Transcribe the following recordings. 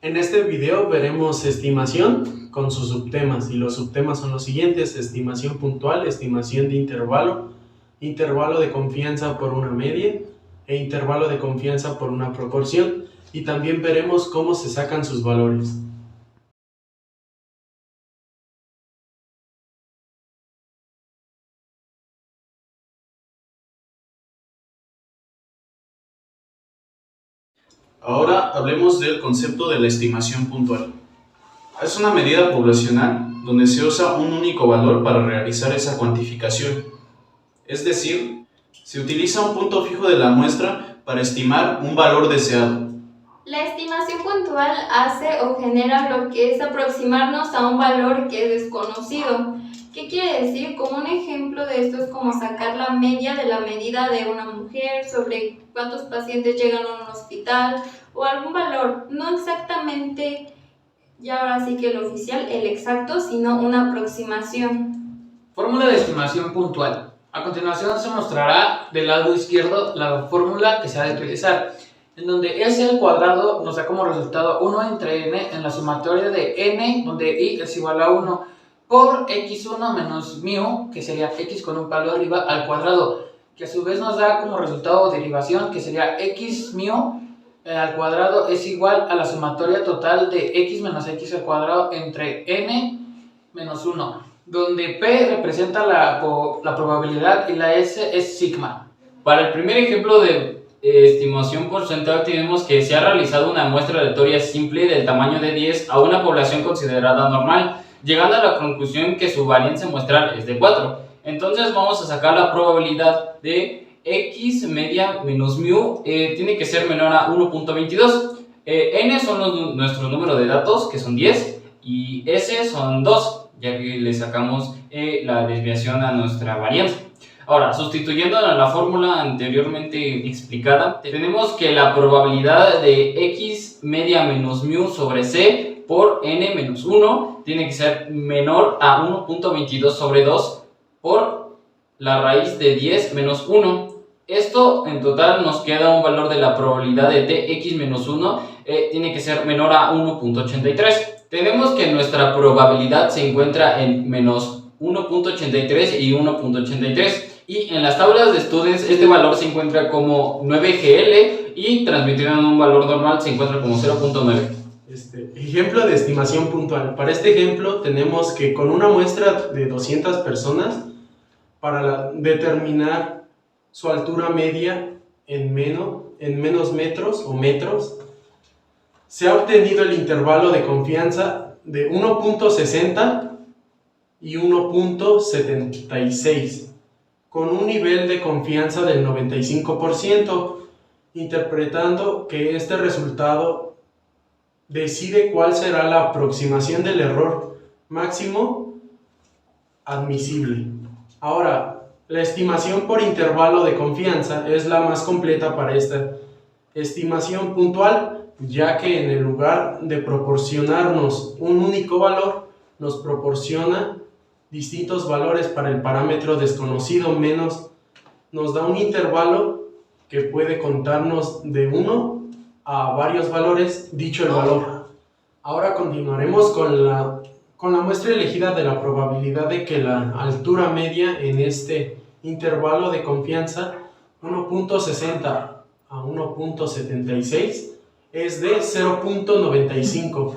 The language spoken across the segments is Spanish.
En este video veremos estimación con sus subtemas, y los subtemas son los siguientes: estimación puntual, estimación de intervalo, intervalo de confianza por una media e intervalo de confianza por una proporción, y también veremos cómo se sacan sus valores. Ahora hablemos del concepto de la estimación puntual. Es una medida poblacional donde se usa un único valor para realizar esa cuantificación. Es decir, se utiliza un punto fijo de la muestra para estimar un valor deseado. La estimación puntual hace o genera lo que es aproximarnos a un valor que es desconocido. ¿Qué quiere decir? Como un ejemplo de esto es como sacar la media de la medida de una mujer sobre cuántos pacientes llegan a un hospital o algún valor, no exactamente, ya ahora sí que el oficial, el exacto, sino una aproximación. Fórmula de estimación puntual. A continuación se mostrará del lado izquierdo la fórmula que se ha de utilizar, en donde S al cuadrado nos da como resultado 1 entre n en la sumatoria de n, donde i es igual a 1, por x1 menos μ, que sería x con un palo arriba, al cuadrado, que a su vez nos da como resultado derivación, que sería x μ al cuadrado es igual a la sumatoria total de x menos x al cuadrado entre n menos 1, donde P representa la probabilidad y la S es sigma. Para el primer ejemplo de estimación porcentual tenemos que se ha realizado una muestra aleatoria simple del tamaño de 10 a una población considerada normal, llegando a la conclusión que su varianza muestral es de 4. Entonces vamos a sacar la probabilidad de x media menos μ, tiene que ser menor a 1.22. N son nuestro número de datos, que son 10, y S son 2, ya que le sacamos la desviación a nuestra varianza. Ahora, sustituyendo a la fórmula anteriormente explicada, tenemos que la probabilidad de x media menos μ sobre c por n menos 1 tiene que ser menor a 1.22 sobre 2 por la raíz de 10 menos 1. Esto en total nos queda un valor de la probabilidad de tx menos 1 tiene que ser menor a 1.83. Tenemos que nuestra probabilidad se encuentra en menos 1.83 y 1.83. Y en las tablas de Students este valor se encuentra como 9GL y transmitido en un valor normal se encuentra como 0.9. Ejemplo de estimación puntual. Para este ejemplo tenemos que con una muestra de 200 personas, para determinar su altura media en menos metros o metros, se ha obtenido el intervalo de confianza de 1.60 y 1.76. con un nivel de confianza del 95%, interpretando que este resultado decide cuál será la aproximación del error máximo admisible. Ahora, la estimación por intervalo de confianza es la más completa para esta estimación puntual, ya que en el lugar de proporcionarnos un único valor, nos proporciona distintos valores para el parámetro desconocido menos, nos da un intervalo que puede contarnos de 1 a varios valores dicho el valor. Ahora continuaremos con la muestra elegida de la probabilidad de que la altura media en este intervalo de confianza 1.60 a 1.76 es de 0.95.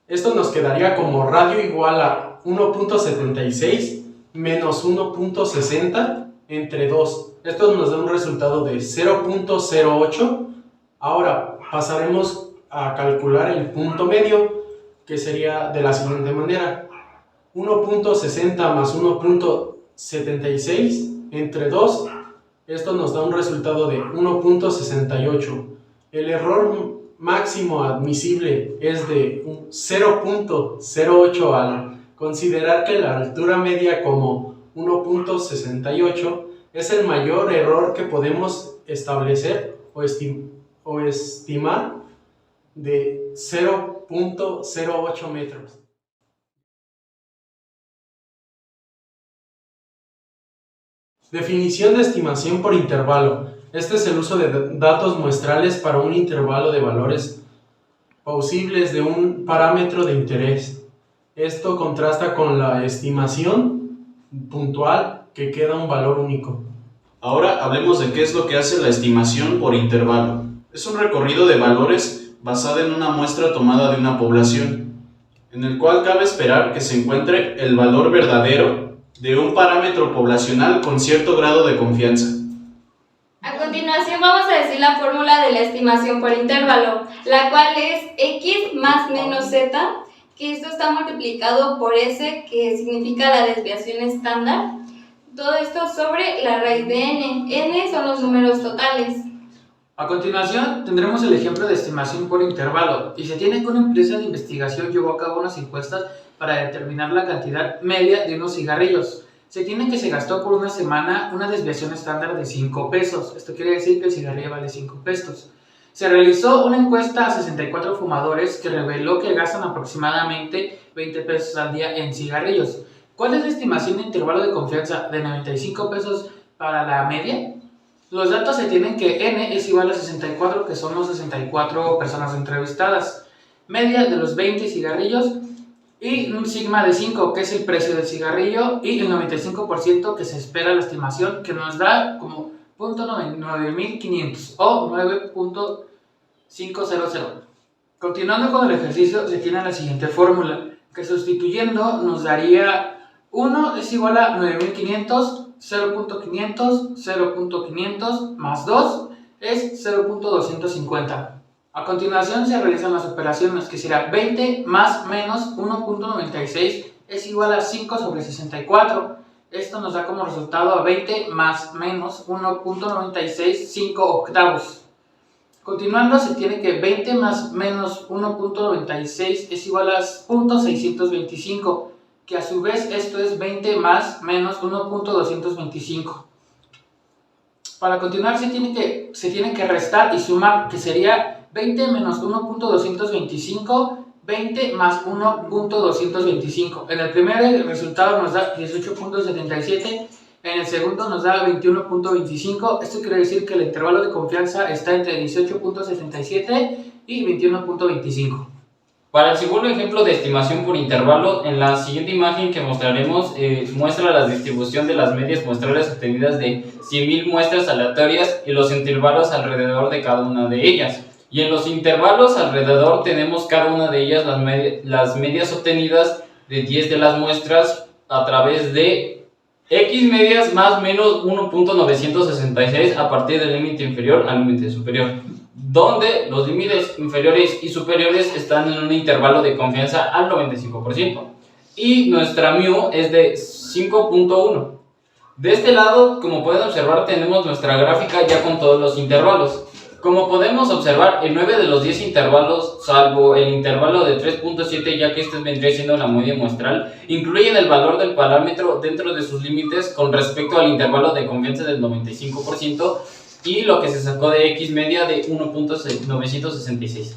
Esto nos quedaría como radio igual a 1.76 menos 1.60 entre 2. Esto nos da un resultado de 0.08. Ahora pasaremos a calcular el punto medio, que sería de la siguiente manera: 1.60 más 1.76 entre 2. Esto nos da un resultado de 1.68. El error máximo admisible es de 0.08 al considerar que la altura media como 1.68 es el mayor error que podemos establecer o estimar de 0.08 metros. Definición de estimación por intervalo. Este es el uso de datos muestrales para un intervalo de valores posibles de un parámetro de interés. Esto contrasta con la estimación puntual, que queda un valor único. Ahora hablemos de qué es lo que hace la estimación por intervalo. Es un recorrido de valores basado en una muestra tomada de una población, en el cual cabe esperar que se encuentre el valor verdadero de un parámetro poblacional con cierto grado de confianza. A continuación vamos a decir la fórmula de la estimación por intervalo, la cual es x más menos z, que esto está multiplicado por s, que significa la desviación estándar. Todo esto sobre la raíz de n. N son los números totales. A continuación tendremos el ejemplo de estimación por intervalo y se tiene que una empresa de investigación llevó a cabo unas encuestas para determinar la cantidad media de unos cigarrillos. Se tiene que se gastó por una semana una desviación estándar de 5 pesos. Esto quiere decir que el cigarrillo vale 5 pesos. Se realizó una encuesta a 64 fumadores que reveló que gastan aproximadamente 20 pesos al día en cigarrillos. ¿Cuál es la estimación de intervalo de confianza de 95 pesos para la media? Los datos se tienen que n es igual a 64, que son los 64 personas entrevistadas, media de los 20 cigarrillos y un sigma de 5, que es el precio del cigarrillo, y el 95% que se espera la estimación, que nos da como 0.9500 o 9.500. Continuando con el ejercicio, se tiene la siguiente fórmula, que sustituyendo nos daría 1 es igual a 9500, 0.500, 0.500 más 2 es 0.250. A continuación se realizan las operaciones, que será 20 más menos 1.96 es igual a 5 sobre 64. Esto nos da como resultado a 20 más menos 1.96, 5 octavos. Continuando, se tiene que 20 más menos 1.96 es igual a 0.625, que a su vez esto es 20 más menos 1.225. Para continuar se tiene que restar y sumar, que sería 20 menos 1.225, 20 más 1.225. En el primer resultado nos da 18.77, en el segundo nos da 21.25. Esto quiere decir que el intervalo de confianza está entre 18.77 y 21.25. Para el segundo ejemplo de estimación por intervalo, en la siguiente imagen que mostraremos muestra la distribución de las medias muestrales obtenidas de 100.000 muestras aleatorias y los intervalos alrededor de cada una de ellas. Y en los intervalos alrededor tenemos cada una de ellas las medias obtenidas de 10 de las muestras a través de x medias más menos 1.966 a partir del límite inferior al límite superior, donde los límites inferiores y superiores están en un intervalo de confianza al 95% y nuestra mu es de 5.1. De este lado, como pueden observar, tenemos nuestra gráfica ya con todos los intervalos. Como podemos observar, en 9 de los 10 intervalos, salvo el intervalo de 3.7, ya que este vendría siendo la media muestral, incluyen el valor del parámetro dentro de sus límites con respecto al intervalo de confianza del 95%, y lo que se sacó de x media de 1.966.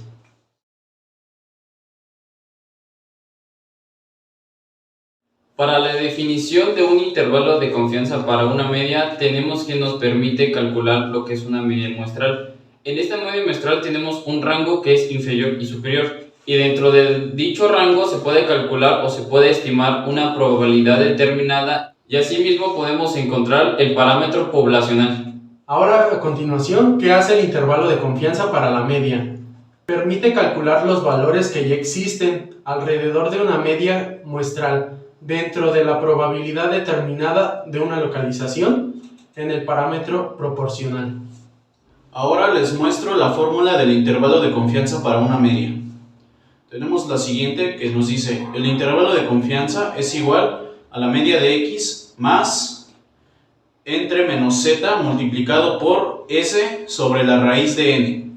Para la definición de un intervalo de confianza para una media, tenemos que nos permite calcular lo que es una media muestral. En esta media muestral tenemos un rango que es inferior y superior, y dentro de dicho rango se puede calcular o se puede estimar una probabilidad determinada, y asimismo podemos encontrar el parámetro poblacional. Ahora, a continuación, ¿qué hace el intervalo de confianza para la media? Permite calcular los valores que ya existen alrededor de una media muestral dentro de la probabilidad determinada de una localización en el parámetro proporcional. Ahora les muestro la fórmula del intervalo de confianza para una media. Tenemos la siguiente, que nos dice: el intervalo de confianza es igual a la media de x más entre menos z multiplicado por s sobre la raíz de n.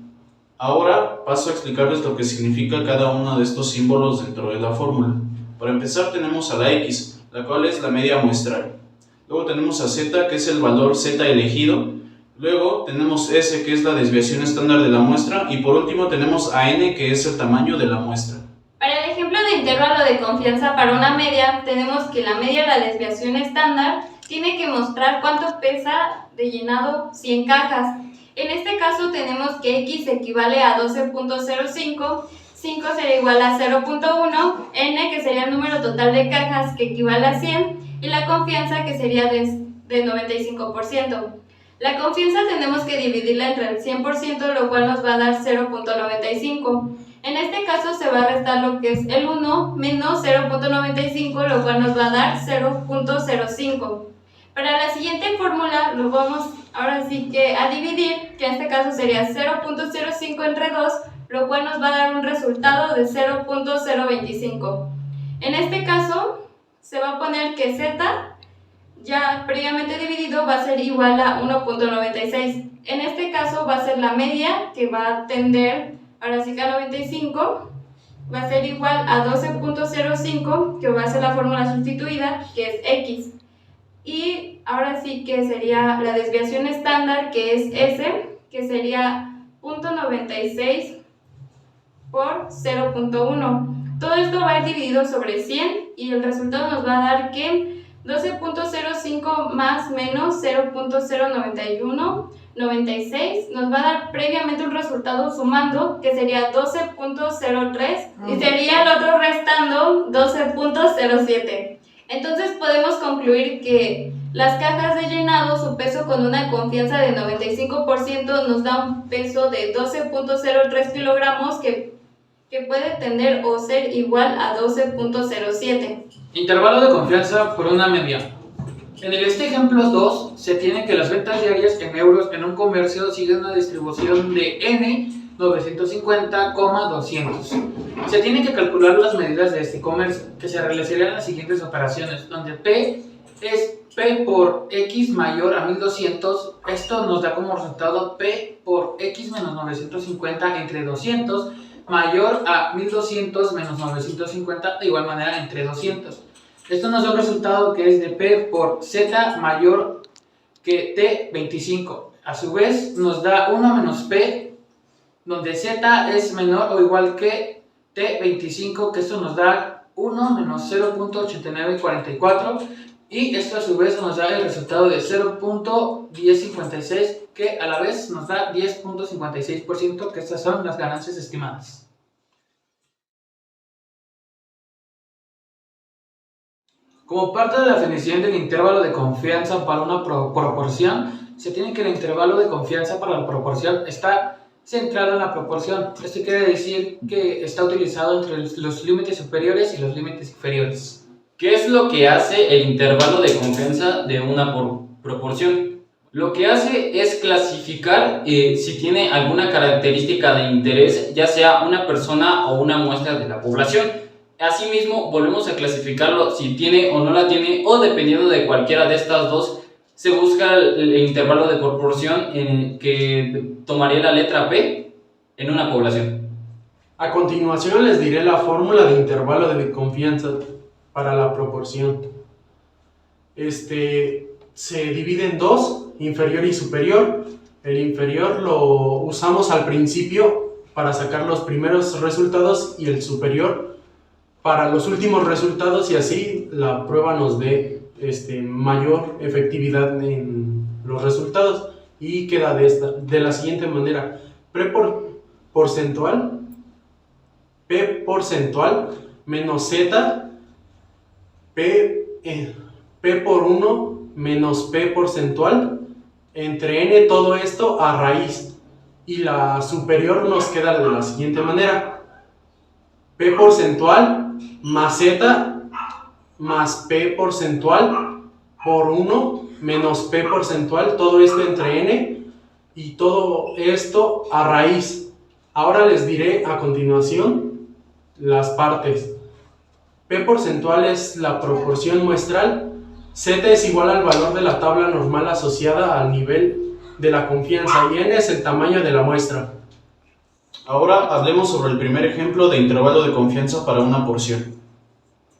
Ahora paso a explicarles lo que significa cada uno de estos símbolos dentro de la fórmula. Para empezar tenemos a la x, la cual es la media muestral. Luego tenemos a z, que es el valor z elegido. Luego tenemos S, que es la desviación estándar de la muestra, y por último tenemos a N, que es el tamaño de la muestra. Para el ejemplo de intervalo de confianza para una media, tenemos que la media de la desviación estándar tiene que mostrar cuánto pesa de llenado 100 cajas. En este caso tenemos que X equivale a 12.05, 5 sería igual a 0.1, n que sería el número total de cajas que equivale a 100 y la confianza que sería de 95%. La confianza tenemos que dividirla entre el 100%, lo cual nos va a dar 0.95. En este caso se va a restar lo que es el 1 menos 0.95, lo cual nos va a dar 0.05. Para la siguiente fórmula lo vamos ahora sí que a dividir, que en este caso sería 0.05 entre 2, lo cual nos va a dar un resultado de 0.025. En este caso se va a poner que z ya previamente dividido va a ser igual a 1.96. En este caso va a ser la media que va a tender ahora sí que a 95, va a ser igual a 12.05, que va a ser la fórmula sustituida, que es x. Y ahora sí que sería la desviación estándar, que es S, que sería 0.96 por 0.1. Todo esto va a ir dividido sobre 100 y el resultado nos va a dar que 12.05 más menos 0.09196 nos va a dar previamente un resultado sumando que sería 12.03 y sería el otro restando 12.07. Entonces podemos concluir que las cajas de llenado, su peso con una confianza de 95% nos da un peso de 12.03 kilogramos que puede tender o ser igual a 12.07. Intervalo de confianza por una media. En este ejemplo 2 se tiene que las ventas diarias en euros en un comercio siguen una distribución de N 950,200. Se tiene que calcular las medidas de este comercio, que se realizarían las siguientes operaciones, donde P es P por X mayor a 1200. Esto nos da como resultado P por X menos 950 entre 200 mayor a 1200 menos 950, de igual manera entre 200. Esto nos da un resultado que es de P por Z mayor que T25. A su vez nos da 1 menos P, donde Z es menor o igual que T25, que esto nos da 1 menos 0.8944. Y esto a su vez nos da el resultado de 0.1056, que a la vez nos da 10.56%, que estas son las ganancias estimadas. Como parte de la definición del intervalo de confianza para una proporción, se tiene que el intervalo de confianza para la proporción está centrado en la proporción. Esto quiere decir que está utilizado entre los límites superiores y los límites inferiores. ¿Qué es lo que hace el intervalo de confianza de una proporción? Lo que hace es clasificar si tiene alguna característica de interés, ya sea una persona o una muestra de la población. Asimismo, volvemos a clasificarlo si tiene o no la tiene, o dependiendo de cualquiera de estas dos, se busca el intervalo de proporción que tomaría la letra P en una población. A continuación les diré la fórmula de intervalo de confianza para la proporción. Se divide en dos, inferior y superior. El inferior lo usamos al principio para sacar los primeros resultados y el superior para los últimos resultados, y así la prueba nos dé mayor efectividad en los resultados. Y queda de la siguiente manera: P porcentual menos Z P por 1 menos P porcentual entre N, todo esto a raíz, y la superior nos queda de la siguiente manera: P porcentual más Z más P porcentual por 1 menos P porcentual, todo esto entre N, y todo esto a raíz. Ahora les diré a continuación las partes. P porcentual es la proporción muestral, Z es igual al valor de la tabla normal asociada al nivel de la confianza y N es el tamaño de la muestra. Ahora hablemos sobre el primer ejemplo de intervalo de confianza para una porción.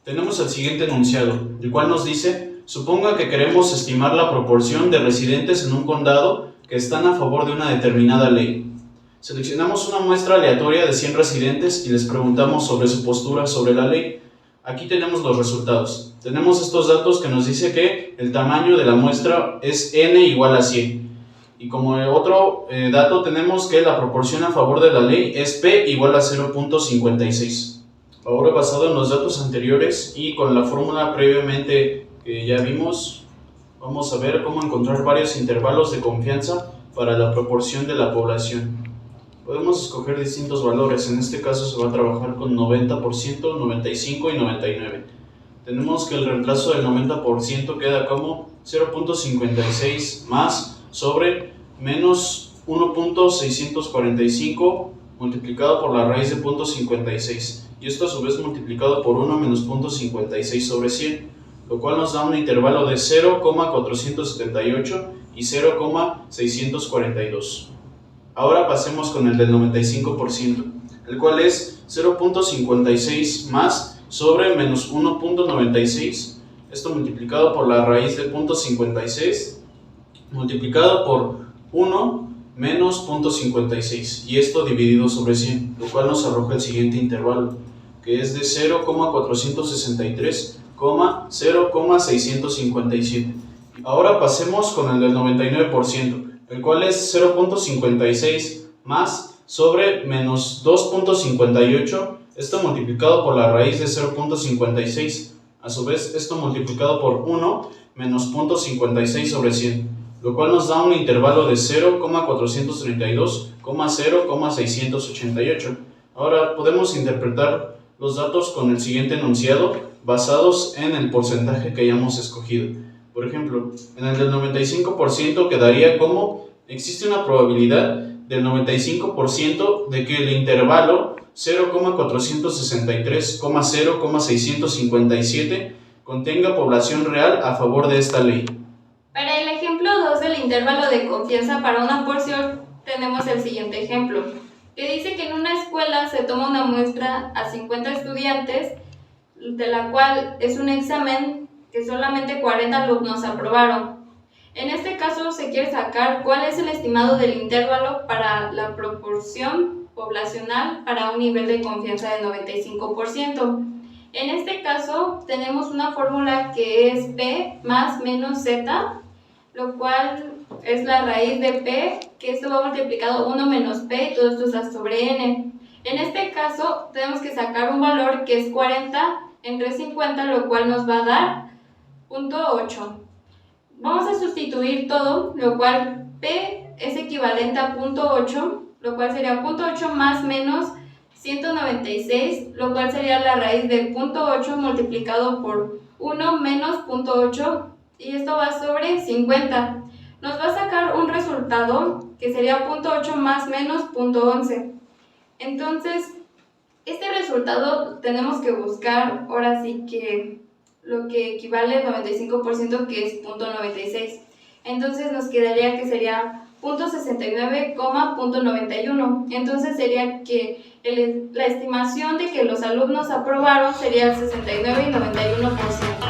Tenemos el siguiente enunciado, el cual nos dice: suponga que queremos estimar la proporción de residentes en un condado que están a favor de una determinada ley. Seleccionamos una muestra aleatoria de 100 residentes y les preguntamos sobre su postura sobre la ley. Aquí tenemos los resultados. Tenemos estos datos que nos dice que el tamaño de la muestra es N igual a 100. Y como otro dato tenemos que la proporción a favor de la ley es P igual a 0.56. Ahora, basado en los datos anteriores y con la fórmula previamente que ya vimos, vamos a ver cómo encontrar varios intervalos de confianza para la proporción de la población. Podemos escoger distintos valores, en este caso se va a trabajar con 90%, 95% y 99%. Tenemos que el reemplazo del 90% queda como 0.56 más sobre menos 1.645 multiplicado por la raíz de 0.56, y esto a su vez multiplicado por 1 menos 0.56 sobre 100, lo cual nos da un intervalo de 0,478 y 0,642. Ahora pasemos con el del 95%, el cual es 0.56 más sobre menos 1.96, esto multiplicado por la raíz de 0.56 multiplicado por 1 menos 0.56, y esto dividido sobre 100, lo cual nos arroja el siguiente intervalo, que es de 0,463, 0,657. Ahora pasemos con el del 99%, el cual es 0.56 más sobre menos 2.58, esto multiplicado por la raíz de 0.56, a su vez esto multiplicado por 1 menos 0.56 sobre 100, lo cual nos da un intervalo de 0,432, 0,688. Ahora podemos interpretar los datos con el siguiente enunciado basados en el porcentaje que hayamos escogido. Por ejemplo, en el del 95% quedaría como: existe una probabilidad del 95% de que el intervalo 0,463, 0,657 contenga población real a favor de esta ley. Para el ejemplo 2 del intervalo de confianza para una porción, tenemos el siguiente ejemplo, que dice que en una escuela se toma una muestra a 50 estudiantes, de la cual es un examen que solamente 40 alumnos aprobaron. En este caso se quiere sacar cuál es el estimado del intervalo para la proporción poblacional para un nivel de confianza de 95%. En este caso tenemos una fórmula que es P más menos Z, lo cual es la raíz de P, que esto va multiplicado 1 menos P y todo esto está sobre N. En este caso tenemos que sacar un valor que es 40 entre 50, lo cual nos va a dar 0.8. Vamos a sustituir todo, lo cual P es equivalente a 0.8, lo cual sería 0.8 más menos 196, lo cual sería la raíz de 0.8 multiplicado por 1 menos 0.8, y esto va sobre 50. Nos va a sacar un resultado que sería 0.8 más menos 0.11. Entonces, este resultado tenemos que buscar ahora sí que lo que equivale al 95%, que es 0.96. Entonces nos quedaría que sería 0.69, 0.91. Entonces sería que la estimación de que los alumnos aprobaron sería el 69 y 91%.